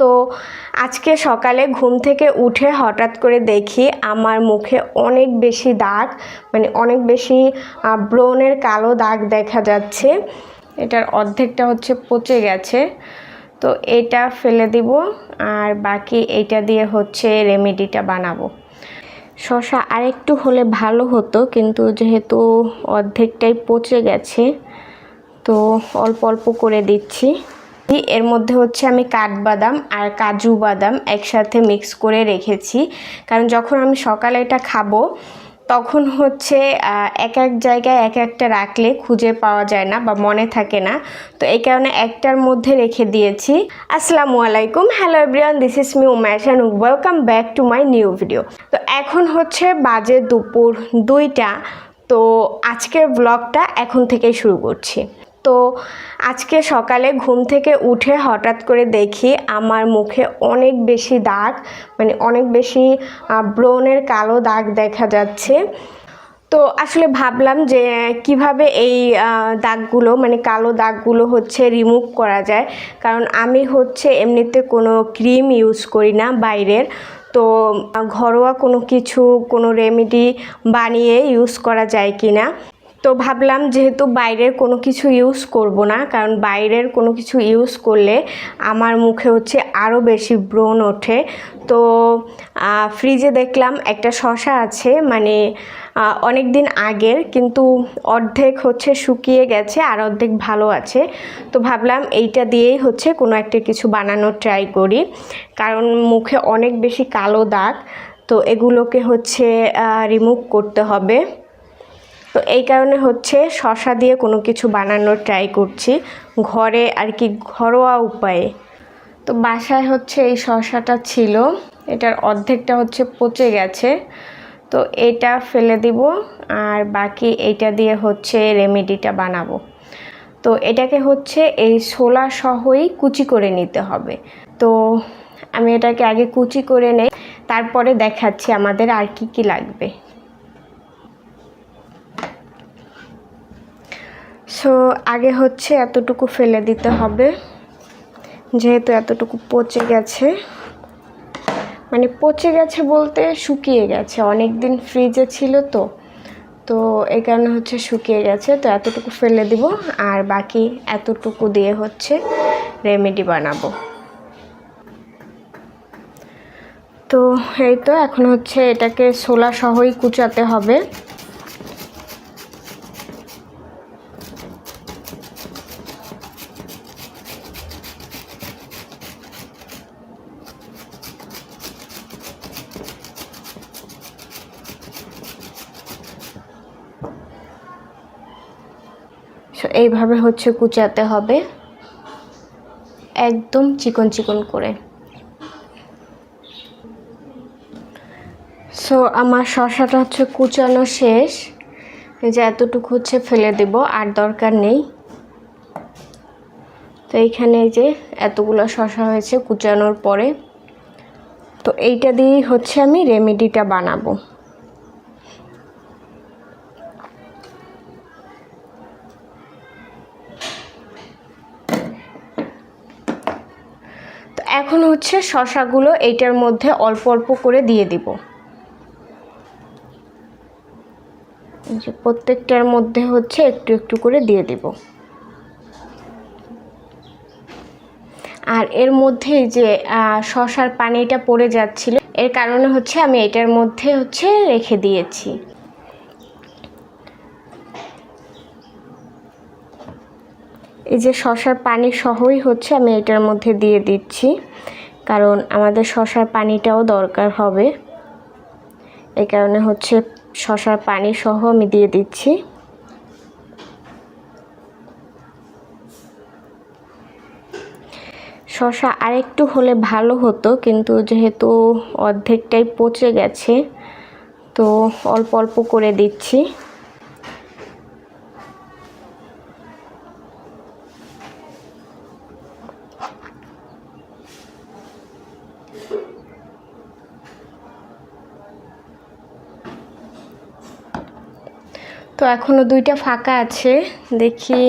তো আজকে সকালে ঘুম থেকে উঠে হঠাৎ করে দেখি আমার মুখে অনেক বেশি দাগ, মানে অনেক বেশি ব্রণের কালো দাগ দেখা যাচ্ছে। এটার অর্ধেকটা হচ্ছে পচে গেছে, তো এটা ফেলে দিব আর বাকি এইটা দিয়ে হচ্ছে রেমেডিটা বানাবো। শসা আরেকটু হলে ভালো হতো, কিন্তু যেহেতু অর্ধেকটাই পচে গেছে তো অল্প অল্প করে দিচ্ছি। এর মধ্যে হচ্ছে আমি কাঠবাদাম আর কাজু বাদাম একসাথে মিক্স করে রেখেছি, কারণ যখন আমি সকালে এটা খাবো তখন হচ্ছে এক এক জায়গায় এক একটা রাখলে খুঁজে পাওয়া যায় না বা মনে থাকে না, তো এই কারণে একটার মধ্যে রেখে দিয়েছি। আসসালামু আলাইকুম, hello everyone, this is me Umaisha, welcome back to my new video. তো এখন হচ্ছে বাজে দুপুর 2টা। তো আজকের ব্লগটা এখন থেকেই শুরু করছি। তো আজকে সকালে ঘুম থেকে উঠে হঠাৎ করে দেখি আমার মুখে অনেক বেশি দাগ, মানে অনেক বেশি ব্রণের কালো দাগ দেখা যাচ্ছে। তো আসলে ভাবলাম যে কিভাবে এই দাগগুলো, মানে কালো দাগগুলো হচ্ছে রিমুভ করা যায়, কারণ আমি হচ্ছে এমনিতে কোনো ক্রিম ইউজ করি না বাইরের। তো ঘরোয়া কোনো রেমেডি বানিয়ে ইউজ করা যায় কি না। তো ভাবলাম যেহেতু বাইরের কোনো কিছু ইউজ করব না, কারণ বাইরের কোনো কিছু ইউজ করলে আমার মুখে হচ্ছে আরও বেশি ব্রণ ওঠে। তো ফ্রিজে দেখলাম একটা শসা আছে, মানে অনেক দিন আগের, কিন্তু অর্ধেক হচ্ছে শুকিয়ে গেছে আর অর্ধেক ভালো আছে। তো ভাবলাম এইটা দিয়েই হচ্ছে কোনো একটা কিছু বানানোর ট্রাই করি, কারণ মুখে অনেক বেশি কালো দাগ, তো এগুলোকে হচ্ছে রিমুভ করতে হবে। তো এই কারণে হচ্ছে শসা দিয়ে কোনো কিছু বানানোর ট্রাই করছি ঘরে আর কি, ঘরোয়া উপায়ে। তো বাসায় হচ্ছে এই শসাটা ছিল, এটার অর্ধেকটা হচ্ছে পচে গেছে, তো এটা ফেলে দিব আর বাকি এইটা দিয়ে হচ্ছে রেমেডিটা বানাবো। তো এটাকে হচ্ছে এই ছোলা সহই কুচি করে নিতে হবে। তো আমি এটাকে আগে কুচি করে নেই, তারপরে দেখাচ্ছি আমাদের আর কি কি লাগবে। সো আগে হচ্ছে এতটুকু ফেলে দিতে হবে, যেহেতু এতটুকু পচে গেছে, মানে পচে গেছে বলতে শুকিয়ে গেছে, অনেক দিন ফ্রিজে ছিল তো এই কারণে হচ্ছে শুকিয়ে গেছে। তো এতটুকু ফেলে দিব আর বাকি এতটুকু দিয়ে হচ্ছে রেমেডি বানাবো। তো এই তো এখন হচ্ছে এটাকে ছোলা সহই কুচাতে হবে। এইভাবে হচ্ছে কুচাতে হবে একদম চিকন চিকন করে। সো আমার শসাটা হচ্ছে কুচানো শেষ, এই যে এতটুকু হচ্ছে ফেলে দেব, আর দরকার নেই। তো এইখানে এই যে এতগুলো শসা হয়েছে কুচানোর পরে, তো এইটা দিয়েই হচ্ছে আমি রেমেডিটা বানাবো। তো এখন হচ্ছে শসাগুলো এইটার মধ্যে অল্প অল্প করে দিয়ে দিব, যে প্রত্যেকটার মধ্যে হচ্ছে একটু একটু করে দিয়ে দিব। আর এর মধ্যে যে শসার পানিটা পড়ে যাচ্ছিল, এর কারণে হচ্ছে আমি এটার মধ্যে হচ্ছে রেখে দিয়েছি। এই যে শসার পানি সহই হচ্ছে আমি এটার মধ্যে দিয়ে দিচ্ছি, কারণ আমাদের শসার পানিটাও দরকার হবে, এই কারণে হচ্ছে শসার পানি সহ আমি দিয়ে দিচ্ছি। শসা আরেকটু হলে ভালো হতো, কিন্তু যেহেতু অর্ধেকটাই পচে গেছে তো অল্প অল্প করে দিচ্ছি। তো এখনো 2টা ফাঁকা আছে, দেখি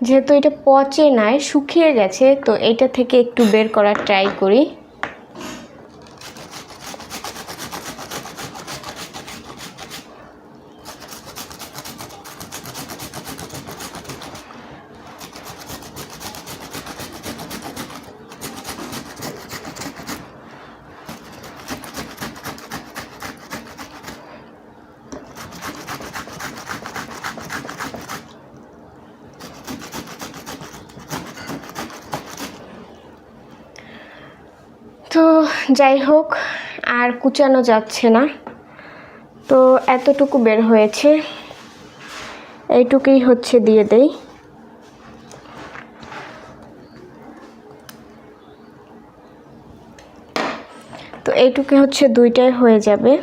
যেহেতু এটা পচে নাই, শুকিয়ে গেছে, তো এটা থেকে একটু বের করার ট্রাই করি। তো যাই হোক, আর কুচানো যাচ্ছে না, তো এতটুকু বের হয়েছে, এইটুকুই হচ্ছে দিয়ে দেই। তো এইটুকু হচ্ছে দুইটাই হয়ে যাবে।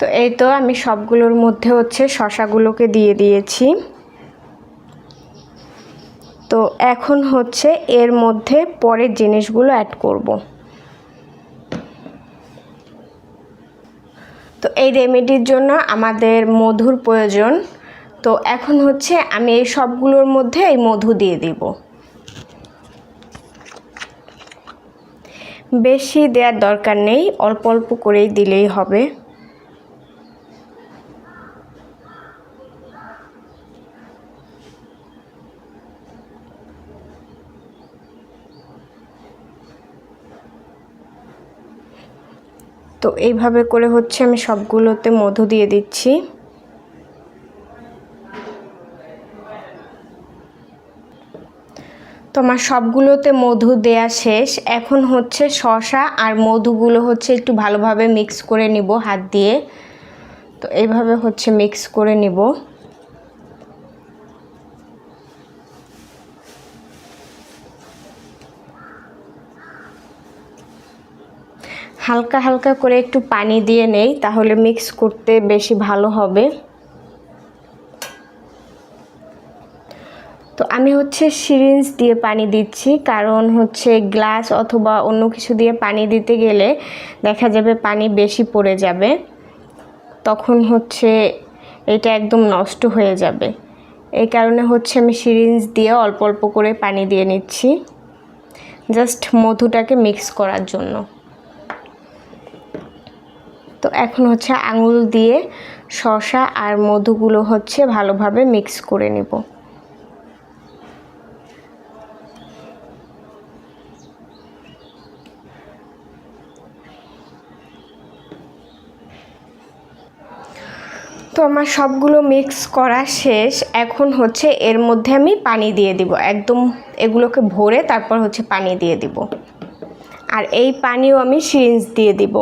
তো এই তো আমি সবগুলোর মধ্যে হচ্ছে শসাগুলোকে দিয়ে দিয়েছি। তো এখন হচ্ছে এর মধ্যে পরের জিনিসগুলো অ্যাড করব। তো এই রেমেডির জন্য আমাদের মধুর প্রয়োজন। তো এখন হচ্ছে আমি এই সবগুলোর মধ্যে এই মধু দিয়ে দিব। বেশি দেওয়ার দরকার নেই, অল্প অল্প করেই দিলেই হবে। তো এইভাবে করে হচ্ছে আমি সবগুলোতে মধু দিয়ে দিচ্ছি। তো আমার সবগুলোতে মধু দেয়া শেষ। এখন হচ্ছে শসা আর মধুগুলো হচ্ছে একটু ভালোভাবে মিক্স করে নিব হাত দিয়ে। তো এইভাবে হচ্ছে মিক্স করে নিব। হালকা হালকা করে একটু পানি দিয়ে নেই, তাহলে মিক্স করতে বেশি ভালো হবে। তো আমি হচ্ছে সিরিঞ্জ দিয়ে পানি দিচ্ছি, কারণ হচ্ছে গ্লাস অথবা অন্য কিছু দিয়ে পানি দিতে গেলে দেখা যাবে পানি বেশি পড়ে যাবে, তখন হচ্ছে এটা একদম নষ্ট হয়ে যাবে। এই কারণে হচ্ছে আমি সিরিঞ্জ দিয়ে অল্প অল্প করে পানি দিয়ে নিচ্ছি, জাস্ট মধুটাকে মিক্স করার জন্য। তো এখন হচ্ছে আঙুল দিয়ে শসা আর মধুগুলো হচ্ছে ভালোভাবে মিক্স করে নেব। তো আমার সবগুলো মিক্স করা শেষ। এখন হচ্ছে এর মধ্যে আমি পানি দিয়ে দিব, একদম এগুলোকে ভরে তারপর হচ্ছে পানি দিয়ে দিব। আর এই পানিও আমি সিরিঞ্জ দিয়ে দিব,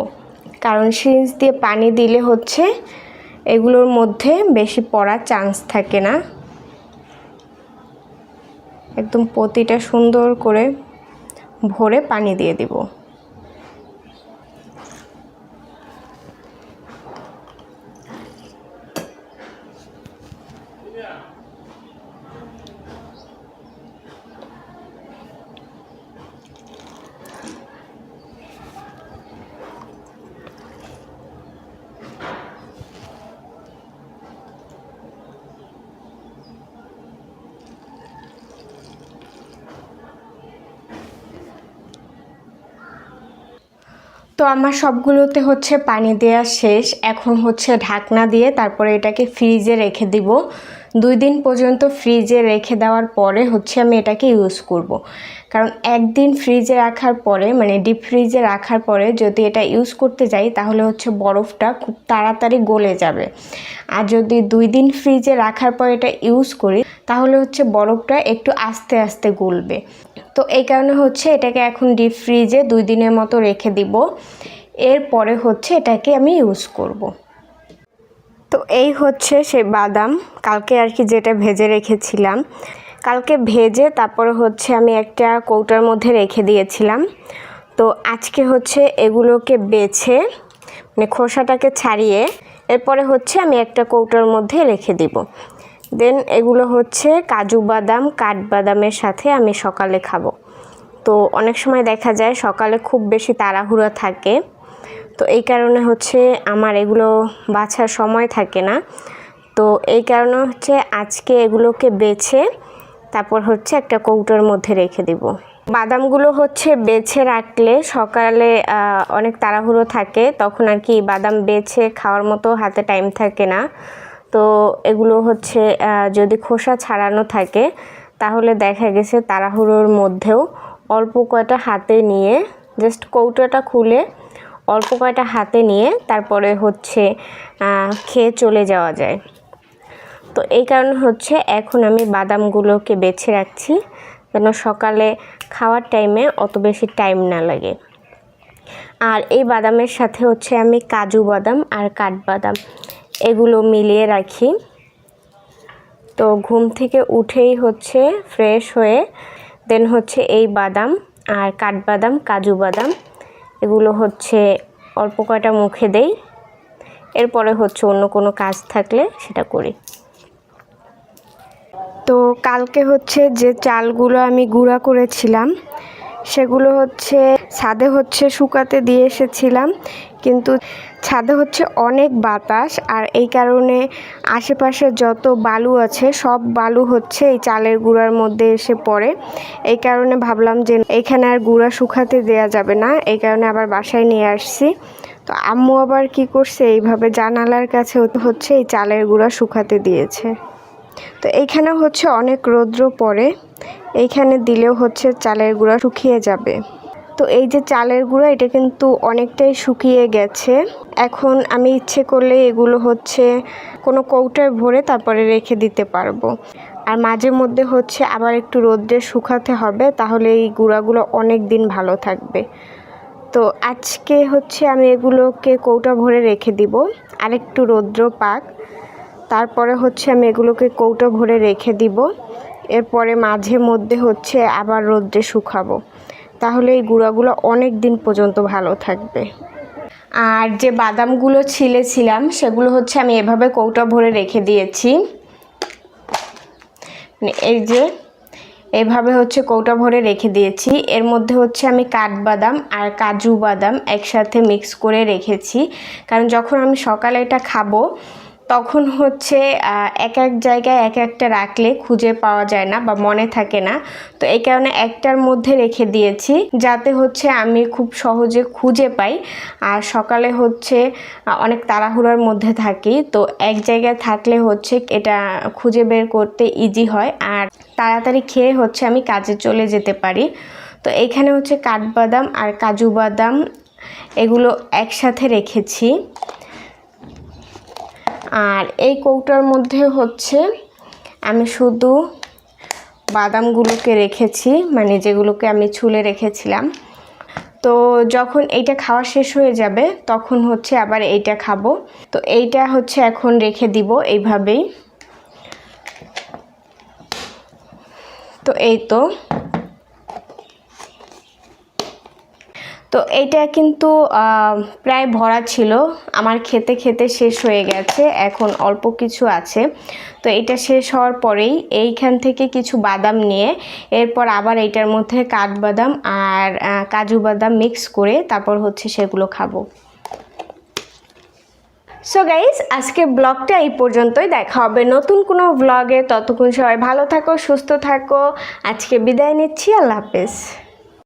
কারণ সিরিঞ্জ দিয়ে পানি দিলে হচ্ছে এগুলোর মধ্যে বেশি পড়ার চান্স থাকে না। একদম প্রতিটা সুন্দর করে ভরে পানি দিয়ে দিব। তো আমার সবগুলোতে হচ্ছে পানি দেওয়া শেষ। এখন হচ্ছে ঢাকনা দিয়ে তারপরে এটাকে ফ্রিজে রেখে দিব। 2 দিন পর্যন্ত ফ্রিজে রেখে দেওয়ার পরে হচ্ছে আমি এটাকে ইউজ করব। কারণ একদিন ফ্রিজে রাখার পরে, মানে ডিপ ফ্রিজে রাখার পরে যদি এটা ইউজ করতে যাই তাহলে হচ্ছে বরফটা খুব তাড়াতাড়ি গলে যাবে। আর যদি 2 দিন ফ্রিজে রাখার পর এটা ইউজ করি তাহলে হচ্ছে বরফটা একটু আস্তে আস্তে গলবে। তো এই কারণে হচ্ছে এটাকে এখন ডিপ ফ্রিজে 2 দিনের মতো রেখে দিব। এরপরে হচ্ছে এটাকে আমি ইউজ করব। তো এই হচ্ছে সে বাদাম, কালকে আর কি যেটা ভেজে রেখেছিলাম। কালকে ভেজে তারপরে হচ্ছে আমি একটা কৌটার মধ্যে রেখে দিয়েছিলাম। তো আজকে হচ্ছে এগুলোকে বেছে, মানে খোসাটাকে ছাড়িয়ে এরপরে হচ্ছে আমি একটা কৌটার মধ্যে রেখে দিব। দেন এগুলো হচ্ছে কাজু বাদাম, কাঠবাদামের সাথে আমি সকালে খাবো। তো অনেক সময় দেখা যায় সকালে খুব বেশি তাড়াহুড়া থাকে, তো এই কারণে হচ্ছে আমার এগুলো বাছার সময় থাকে না। তো এই কারণে হচ্ছে আজকে এগুলোকে বেছে তারপর হচ্ছে একটা কৌটোর মধ্যে রেখে দিব। বাদামগুলো হচ্ছে বেছে রাখলে সকালে অনেক তাড়াহুড়ো থাকে, তখন আর কি বাদাম বেছে খাওয়ার মতো হাতে টাইম থাকে না। তো এগুলো হচ্ছে যদি খোসা ছাড়ানো থাকে তাহলে দেখা গেছে তাড়াহুড়োর মধ্যেও অল্প কয়টা হাতে নিয়ে জাস্ট কৌটোটা খুলে অল্প কয়টা হাতে নিয়ে তারপরে হচ্ছে খেয়ে চলে যাওয়া যায়। তো এই কারণে হচ্ছে এখন আমি বাদামগুলোকে বেছে রাখছি যেন সকালে খাওয়ার টাইমে অত বেশি টাইম না লাগে। আর এই বাদামের সাথে হচ্ছে আমি কাজু বাদাম আর কাঠবাদাম এগুলো মিলিয়ে রাখি। তো ঘুম থেকে উঠেই হচ্ছে ফ্রেশ হয়ে দেন হচ্ছে এই বাদাম আর কাঠবাদাম কাজু বাদাম এগুলো হচ্ছে অল্প কয়টা মুখে দেই, এরপরে হচ্ছে অন্য কোনো কাজ থাকলে সেটা করি। তো কালকে হচ্ছে যে চালগুলো আমি গুঁড়া করেছিলাম সেগুলো হচ্ছে ছাদে হচ্ছে শুকাতে দিয়ে এসেছিলাম, কিন্তু ছাদে হচ্ছে অনেক বাতাস আর এই কারণে আশেপাশে যত বালু আছে সব বালু হচ্ছে এই চালের গুঁড়ার মধ্যে এসে পড়ে। এই কারণে ভাবলাম যে এখানে আর গুঁড়া শুকাতে দেয়া যাবে না, এই কারণে আবার বাসায় নিয়ে আসছি। তো আম্মু আবার কি করছে, এইভাবে জানালার কাছে হচ্ছে এই চালের গুঁড়া শুকাতে দিয়েছে। তো এইখানে হচ্ছে অনেক রৌদ্র পড়ে, এইখানে দিলেও হচ্ছে চালের গুঁড়া শুকিয়ে যাবে। তো এই যে চালের গুঁড়া এটা কিন্তু অনেকটাই শুকিয়ে গেছে। এখন আমি ইচ্ছে করলে এগুলো হচ্ছে কোনো কৌটায় ভরে তারপরে রেখে দিতে পারবো। আর মাঝে মধ্যে হচ্ছে আবার একটু রোদ্রে শুকাতে হবে, তাহলে এই গুঁড়াগুলো অনেক দিন ভালো থাকবে। তো আজকে হচ্ছে আমি এগুলোকে কৌটা ভরে রেখে দিব, আরেকটু রৌদ্র পাক, তারপরে হচ্ছে আমি এগুলোকে কৌটো ভরে রেখে দিব। এরপরে মাঝে মধ্যে হচ্ছে আবার রোদ্রে শুকাবো, তাহলে এই গুঁড়াগুলো অনেক দিন পর্যন্ত ভালো থাকবে। আর যে বাদামগুলো ছিলেছিলাম সেগুলো হচ্ছে আমি এভাবে কৌটো ভরে রেখে দিয়েছি, এই যে এভাবে হচ্ছে কৌটা ভরে রেখে দিয়েছি। এর মধ্যে হচ্ছে আমি কাঠবাদাম আর কাজু বাদাম একসাথে মিক্স করে রেখেছি, কারণ যখন আমি সকালে এটা খাবো তখন হচ্ছে এক এক জায়গায় এক একটা রাখলে খুঁজে পাওয়া যায় না বা মনে থাকে না। তো এই কারণে একটার মধ্যে রেখে দিয়েছি যাতে হচ্ছে আমি খুব সহজে খুঁজে পাই। আর সকালে হচ্ছে অনেক তাড়াহুড়োর মধ্যে থাকি, তো এক জায়গায় থাকলে হচ্ছে এটা খুঁজে বের করতে ইজি হয় আর তাড়াতাড়ি খেয়ে হচ্ছে আমি কাজে চলে যেতে পারি। তো এইখানে হচ্ছে কাঠবাদাম আর কাজু বাদাম এগুলো একসাথে রেখেছি। আর এই কৌটার মধ্যে হচ্ছে আমি শুধু বাদামগুলোকে রেখেছি, মানে যেগুলোকে আমি ছুলে রেখেছিলাম। তো যখন এইটা খাওয়া শেষ হয়ে যাবে তখন হচ্ছে আবার এইটা খাবো। তো এইটা হচ্ছে এখন রেখে দিব এইভাবেই। তো এই তো এইটা কিন্তু প্রায় ভরা ছিল, আমার খেতে খেতে শেষ হয়ে গেছে, এখন অল্প কিছু আছে। তো এটা শেষ হওয়ার পরেই এইখান থেকে কিছু বাদাম নিয়ে এরপর আবার এইটার মধ্যে কাঠবাদাম আর কাজু বাদাম মিক্স করে তারপর হচ্ছে সেগুলো খাবো। সো গাইস, আজকে ব্লগটা এই পর্যন্তই, দেখা হবে নতুন কোনো ব্লগে। ততক্ষণ সবাই ভালো থাকো, সুস্থ থাকো, আজকে বিদায় নিচ্ছি, আল্লাহ হাফেজ।